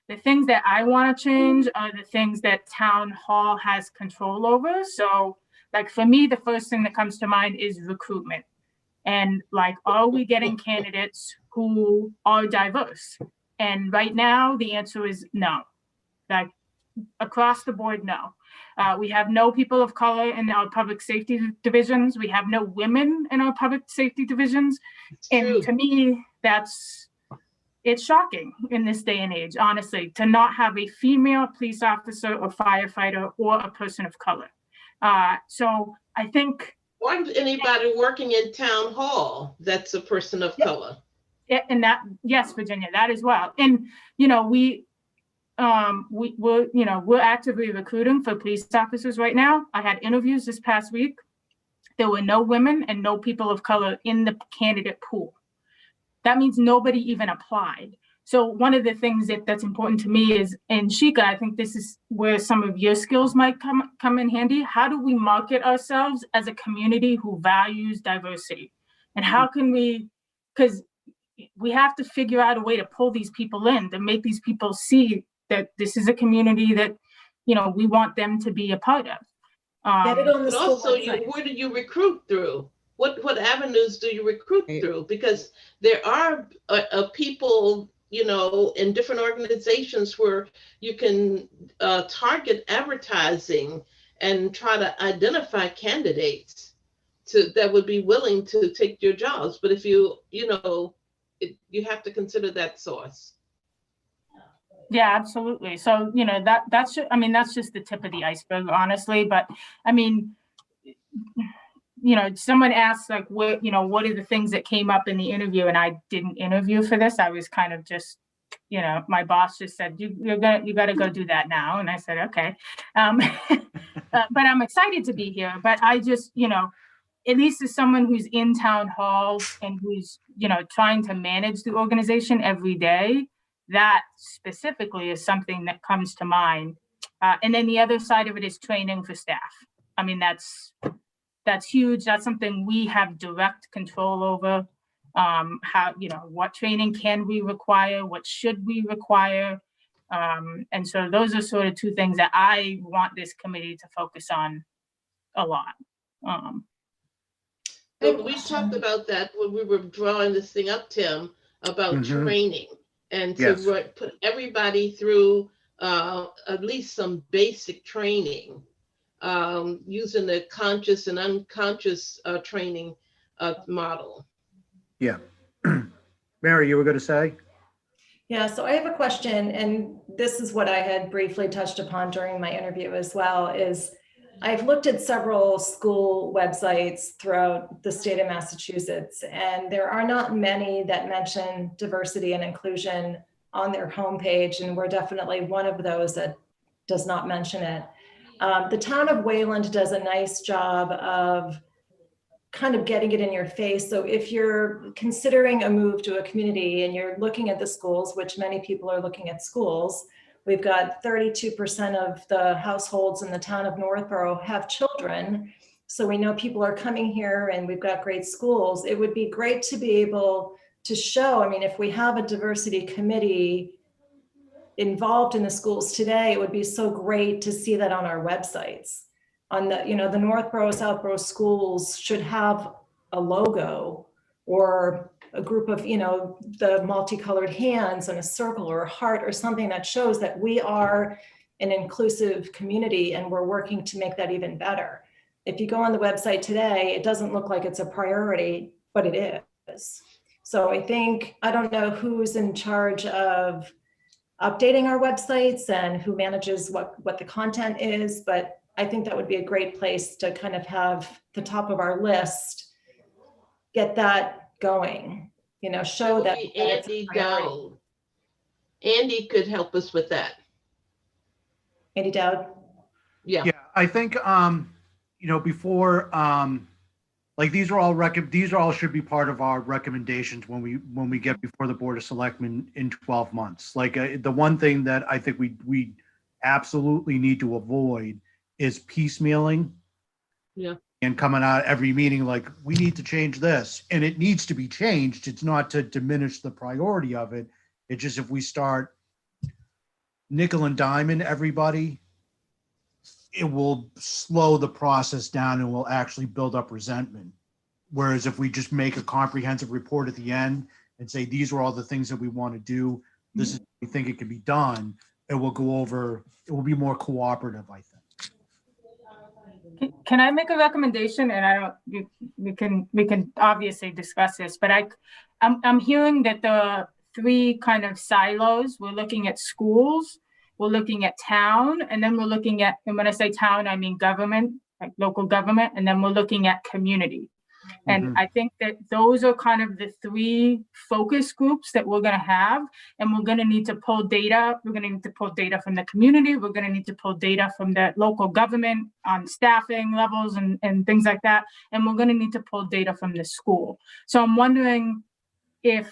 the things that I want to change are the things that town hall has control over. So, like, for me, the first thing that comes to mind is recruitment. And, like, are we getting candidates who are diverse? And right now, the answer is no. Like, across the board, no. We have no people of color in our public safety divisions. We have no women in our public safety divisions. And to me, it's shocking in this day and age, honestly, to not have a female police officer or firefighter or a person of color. So I think. Or anybody working in town hall that's a person of color. And yes, Virginia, that as well. And, you know, we're actively recruiting for police officers right now. I had interviews this past week. There were no women and no people of color in the candidate pool. That means nobody even applied. So one of the things that's important to me is, and Shika, I think this is where some of your skills might come in handy. How do we market ourselves as a community who values diversity? And how can we, because we have to figure out a way to pull these people in, to make these people see that this is a community that, you know, we want them to be a part of. Get it on the but school also, website. where do you recruit through? What avenues do you recruit through? Because there are people, you know, in different organizations where you can target advertising and try to identify candidates that would be willing to take your jobs. But if you have to consider that source. Yeah, absolutely. So, you know, that's just the tip of the iceberg, honestly. But I mean, you know, someone asked, like, what are the things that came up in the interview? And I didn't interview for this. I was kind of just you know, my boss just said, you got to go do that now. And I said, okay. But I'm excited to be here. But I just, you know, at least as someone who's in town hall and who's, you know, trying to manage the organization every day, that specifically is something that comes to mind. And then the other side of it is training for staff. I mean, that's huge. That's something we have direct control over. How, you know, what training can we require? What should we require? And so those are sort of two things that I want this committee to focus on a lot. We talked about that when we were drawing this thing up, Tim, about training and to put everybody through at least some basic training, using the conscious and unconscious training model. Yeah. Mary, you were going to say? Yeah, so I have a question, and this is what I had briefly touched upon during my interview as well, is I've looked at several school websites throughout the state of Massachusetts, and there are not many that mention diversity and inclusion on their homepage, and we're definitely one of those that does not mention it. The town of Wayland does a nice job of kind of getting it in your face. So if you're considering a move to a community and you're looking at the schools, which many people are looking at schools, we've got 32% of the households in the town of Northborough have children. So we know people are coming here and we've got great schools. It would be great to be able to show, I mean, if we have a diversity committee involved in the schools today, it would be so great to see that on our websites. On the, you know, the Northborough, Southborough schools should have a logo or a group of, you know, the multicolored hands and a circle or a heart or something that shows that we are an inclusive community and we're working to make that even better. If you go on the website today, it doesn't look like it's a priority, but it is. So I think, I don't know who's in charge of updating our websites and who manages what the content is, but I think that would be a great place to kind of have the top of our list, get that going, you know, show that. Andy Dowd. Andy could help us with that. Andy Dowd? Yeah, I think, you know, before, like these are all should be part of our recommendations when we get before the Board of Selectmen in 12 months. Like the one thing that I think we absolutely need to avoid is piecemealing. Yeah. And coming out every meeting like, we need to change this, and it needs to be changed. It's not to diminish the priority of it. It's just if we start nickel and diming everybody, it will slow the process down and will actually build up resentment. Whereas if we just make a comprehensive report at the end and say, these are all the things that we want to do, this is, we think it can be done, it will go over, it will be more cooperative, I think. Can I make a recommendation? And I don't, we can obviously discuss this, but I'm hearing that the three kind of silos, we're looking at schools, we're looking at town, and then we're looking at, and when I say town, I mean government, like local government, and then we're looking at community. And I think that those are kind of the three focus groups that we're going to have, and we're going to need to pull data. We're going to need to pull data from the community. We're going to need to pull data from the local government on staffing levels and things like that. And we're going to need to pull data from the school. So I'm wondering if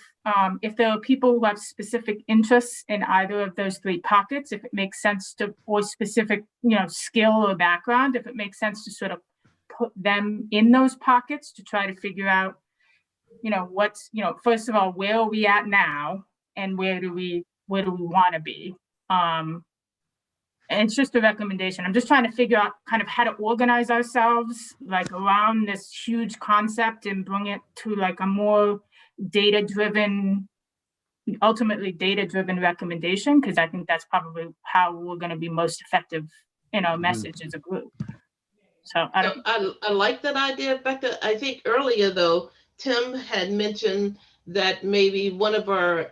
there are people who have specific interests in either of those three pockets, if it makes sense to, or specific, you know, skill or background, if it makes sense to sort of put them in those pockets to try to figure out, you know, what's, you know, first of all, where are we at now and where do we want to be? And it's just a recommendation. I'm just trying to figure out kind of how to organize ourselves like around this huge concept and bring it to like a more data-driven, ultimately data-driven recommendation, because I think that's probably how we're going to be most effective in our message as a group. So I like that idea, Becca. I think earlier though, Tim had mentioned that maybe one of our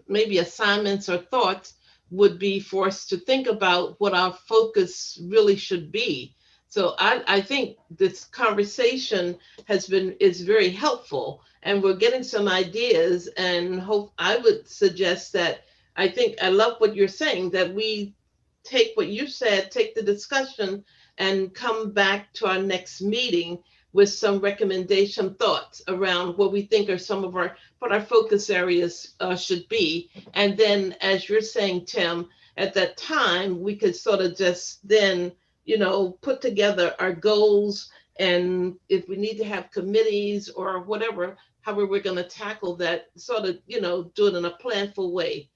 maybe assignments or thoughts would be for us to think about what our focus really should be. So I think this conversation is very helpful, and we're getting some ideas, and I would suggest that I think I love what you're saying, that we take what you said, take the discussion and come back to our next meeting with some recommendation thoughts around what we think are some of what our focus areas should be. And then, as you're saying, Tim, at that time, we could sort of just then, put together our goals, and if we need to have committees or whatever, however we're going to tackle that, sort of, do it in a planful way.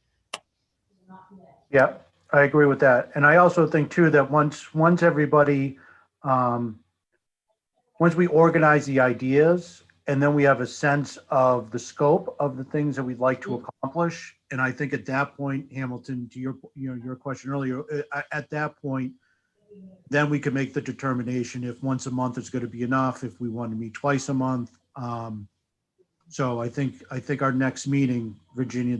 Yeah, I agree with that. And I also think too, that once everybody, once we organize the ideas and then we have a sense of the scope of the things that we'd like to accomplish. And I think at that point, Hamilton, to your question earlier, at that point, then we can make the determination if once a month is going to be enough, if we want to meet twice a month. So I think our next meeting, Virginia,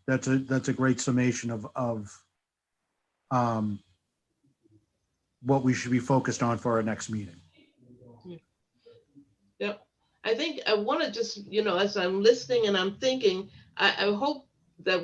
that's a great summation of what we should be focused on for our next meeting. Yep. I think I want to just, as I'm listening and I'm thinking, I hope that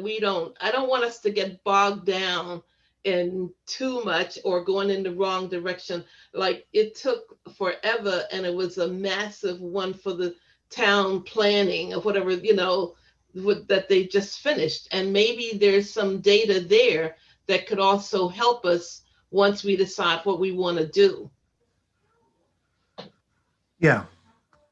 I don't want us to get bogged down in too much or going in the wrong direction. Like it took forever and it was a massive one for the town planning or whatever, that they just finished. And maybe there's some data there that could also help us once we decide what we want to do. Yeah.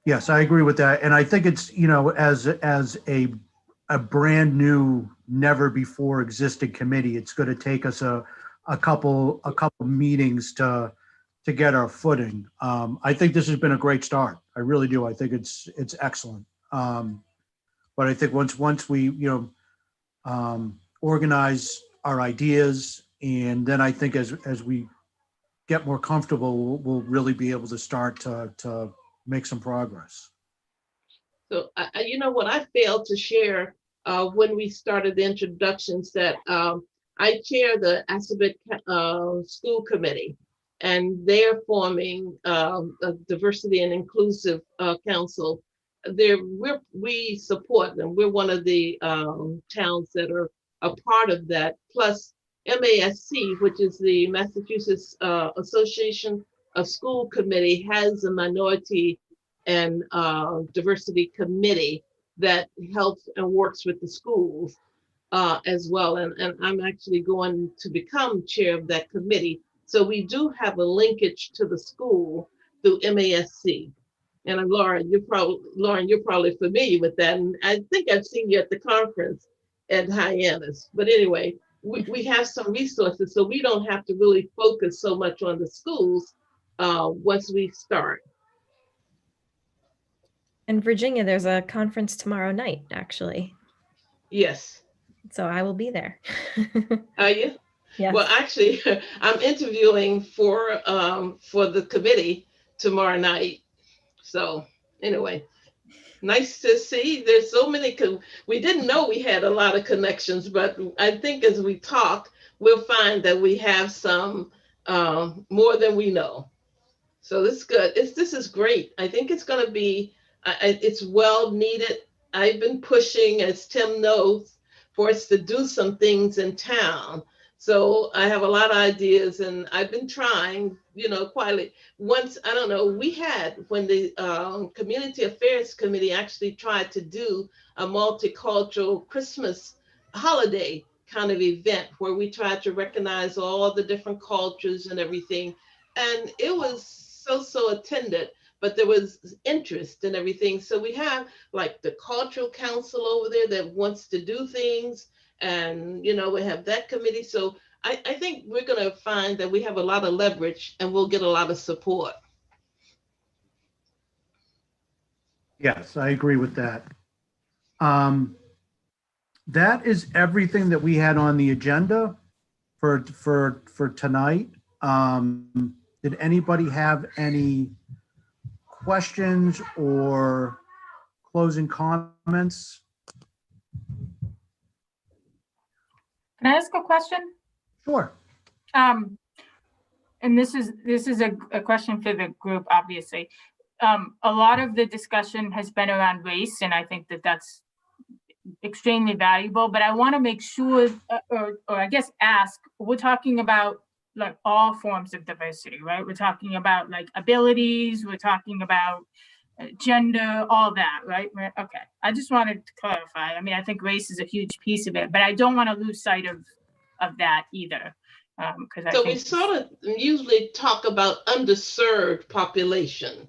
Yes, I agree with that. And I think it's, as a brand new, never before existed committee, it's going to take us a couple meetings to get our footing. I think this has been a great start. I really do. I think it's excellent. But I think once we, organize our ideas, and then I think as we get more comfortable, we'll really be able to start to make some progress. So, what I failed to share when we started the introductions, that I chair the Assabet School Committee, and they're forming a diversity and inclusive council. We support them. We're one of the towns that are a part of that. Plus, MASC, which is the Massachusetts Association of School Committee, has a minority and diversity committee that helps and works with the schools as well. And I'm actually going to become chair of that committee. So we do have a linkage to the school through MASC. And Lauren, you're probably familiar with that. And I think I've seen you at the conference at Hyannis. But anyway, we have some resources, so we don't have to really focus so much on the schools once we start. In Virginia, there's a conference tomorrow night, actually. Yes. So I will be there. Are you? Yes. Well, actually, I'm interviewing for the committee tomorrow night. So anyway, nice to see. There's so many. We didn't know we had a lot of connections, but I think as we talk, we'll find that we have some more than we know. So this is good. This is great. I think it's going to be. It's well needed. I've been pushing, as Tim knows, for us to do some things in town. So I have a lot of ideas, and I've been trying, quietly. Once, I don't know, when the Community Affairs Committee actually tried to do a multicultural Christmas holiday kind of event where we tried to recognize all the different cultures and everything. And it was so attended, but there was interest in everything. So we have like the Cultural Council over there that wants to do things. And, we have that committee. So I think we're going to find that we have a lot of leverage and we'll get a lot of support. Yes, I agree with that. That is everything that we had on the agenda for tonight. Did anybody have any questions or closing comments? Can I ask a question? Sure. And this is a question for the group, obviously. A lot of the discussion has been around race, and I think that's extremely valuable, but I want to make sure, or I guess ask, we're talking about like all forms of diversity, right? We're talking about like abilities, we're talking about gender, all that, right? Okay, I just wanted to clarify. I mean, I think race is a huge piece of it, but I don't want to lose sight of that either. Because So we sort of usually talk about underserved population,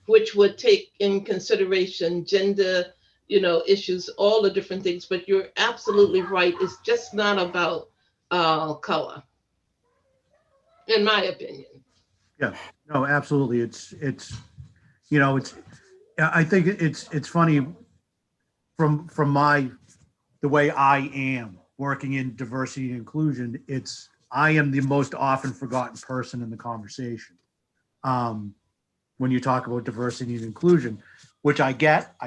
which would take in consideration gender, issues, all the different things, but you're absolutely right. It's just not about color, in my opinion. Yeah, no, absolutely. I think it's funny from the way I am working in diversity and inclusion, I am the most often forgotten person in the conversation. When you talk about diversity and inclusion, which I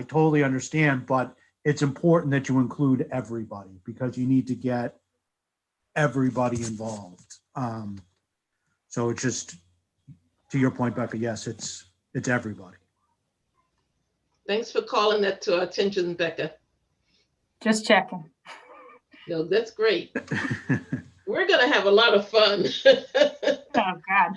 totally understand, but it's important that you include everybody because you need to get everybody involved. So it's just, to your point, Becca, yes, it's everybody. Thanks for calling that to our attention, Becca. Just checking. No, that's great. We're going to have a lot of fun. Oh, God.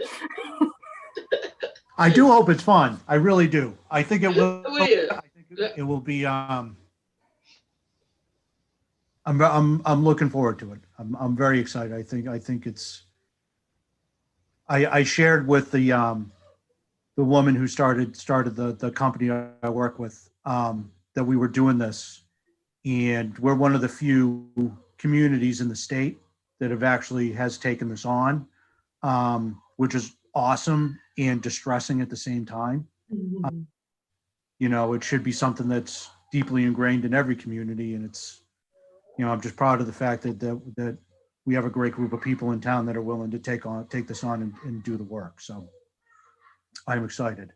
I do hope it's fun. I really do. I think it will. Oh, yeah. I think it will be. I'm looking forward to it. I'm very excited. I think it's. I shared with the woman who started the company I work with that we were doing this, and we're one of the few communities in the state that has taken this on, which is awesome and distressing at the same time. It should be something that's deeply ingrained in every community, and it's, I'm just proud of the fact that we have a great group of people in town that are willing to take this on and do the work. So I'm excited.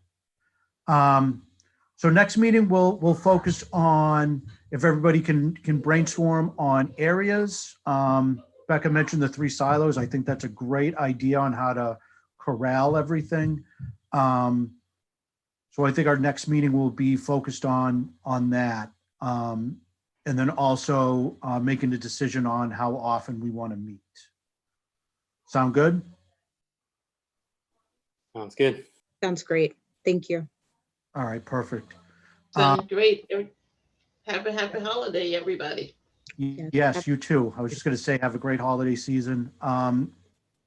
So next meeting we'll focus on if everybody can brainstorm on areas. Becca mentioned the 3 silos. I think that's a great idea on how to corral everything. So I think our next meeting will be focused on that. And then also making a decision on how often we want to meet. Sound good? Sounds good. Sounds great. Thank you. All right, perfect. Sounds great. Have a happy holiday, everybody. Yes, you too. I was just going to say, have a great holiday season.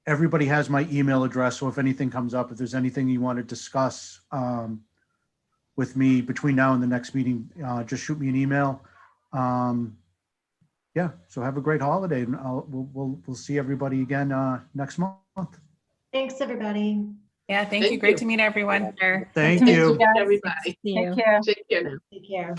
Everybody has my email address, so if anything comes up, if there's anything you want to discuss with me between now and the next meeting, just shoot me an email. Yeah, so have a great holiday, and we'll see everybody again next month. Thanks, everybody. Yeah, thank you. Great to meet everyone. Thank Nice to meet you. guys. Everybody. Take care. Take care now. Take care.